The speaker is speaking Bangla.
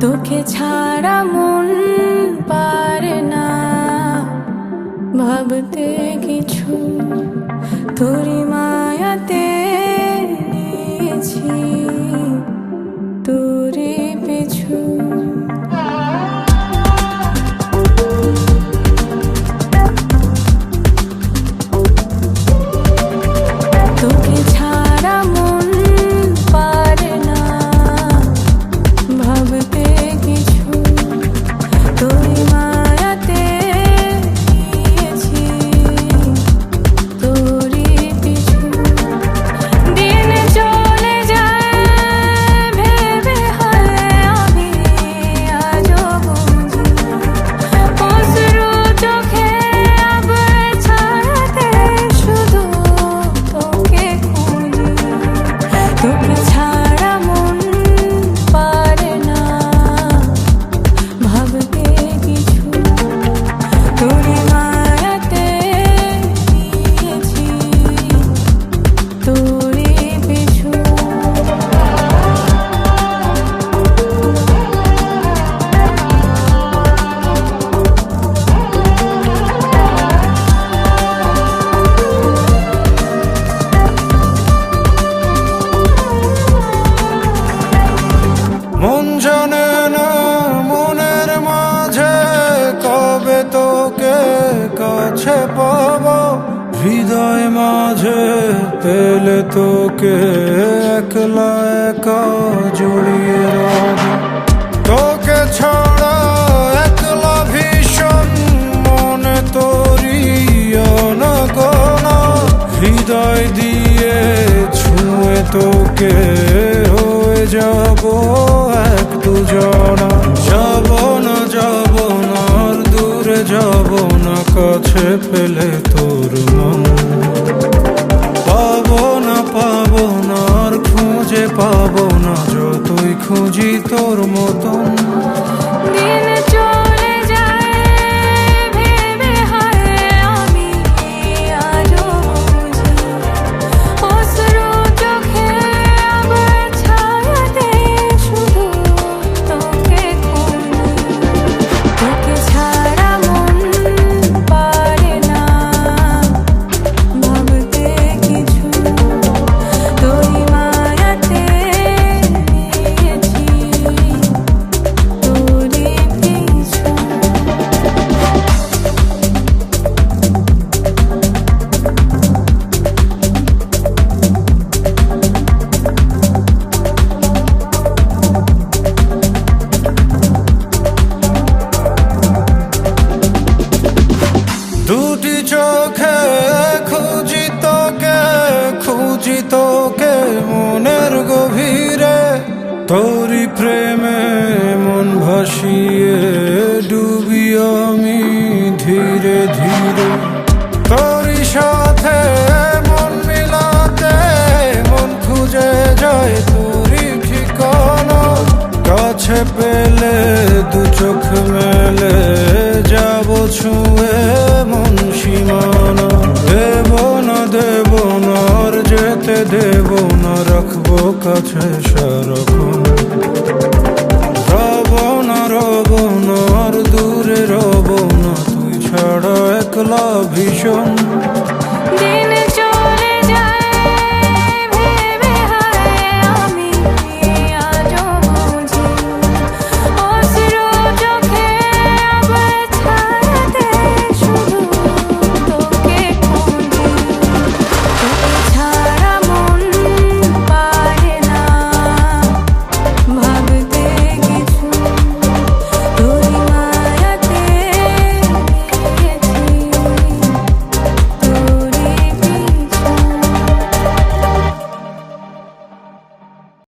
তোকে ছাড়া মন পারে না ভাবতে কিছু, তোরি মায়াতে নিয়েছি তোরি পিছু। তোকে ছাড়া মন পারে না ভাবতে কিছু, তোরি মায়াতে নিয়েছি তোরি পিছু। দিন চলে যায় ভেবে হয় আমি আজও বুঝি, অশ্রু চোখে আবার ছায়াতে শুধু তোকে খুঁজি। তোকে ছাড়া মন পারে না ভাবতে কিছু, তোরি মায়াতে নিয়েছি তোরি পিছু। মন জানে না মনের মাঝে কবে তোকে কাছে পাবো, হৃদয় মাঝে পেলে তোকে একলা একা জড়িয়ে রব। তোকে ছাড়া একলা ভীষণ মনে তোরি অনগণা, হৃদয় দিয়ে ছুঁয়ে তোকে হয়ে যাব এক দুজনা। যাব না আর দূরে যাব না, কাছে পেলে তোর মন পাবো না আর খুঁজে পাবো না, যতই খুঁজি তোর মতন। দিন চলে যায় ভেবে হয় আমি আজও বুঝি, অশ্রু চোখে আবার ছায়াতে শুধু তোকে খুঁজি। তোকে ছাড়া মন পারে না ভাবতে কিছু, তোরি মায়াতে নিয়েছি তোরি পিছু। দুটি চোখে খুঁজি তোকে মনের গভীরে, তোরি প্রেমে মন ভাসিয়ে ডুবি আমি ধীরে ধীরে। তোরি সাথে মন মিলাতে মন খুঁজে যায় তোরি ঠিকানা, কাছে পেলে দু চোখ মেলে যাব ছুঁয়ে মন সীমানা। দেব না আর যেতে দেব না, রাখবো কাছে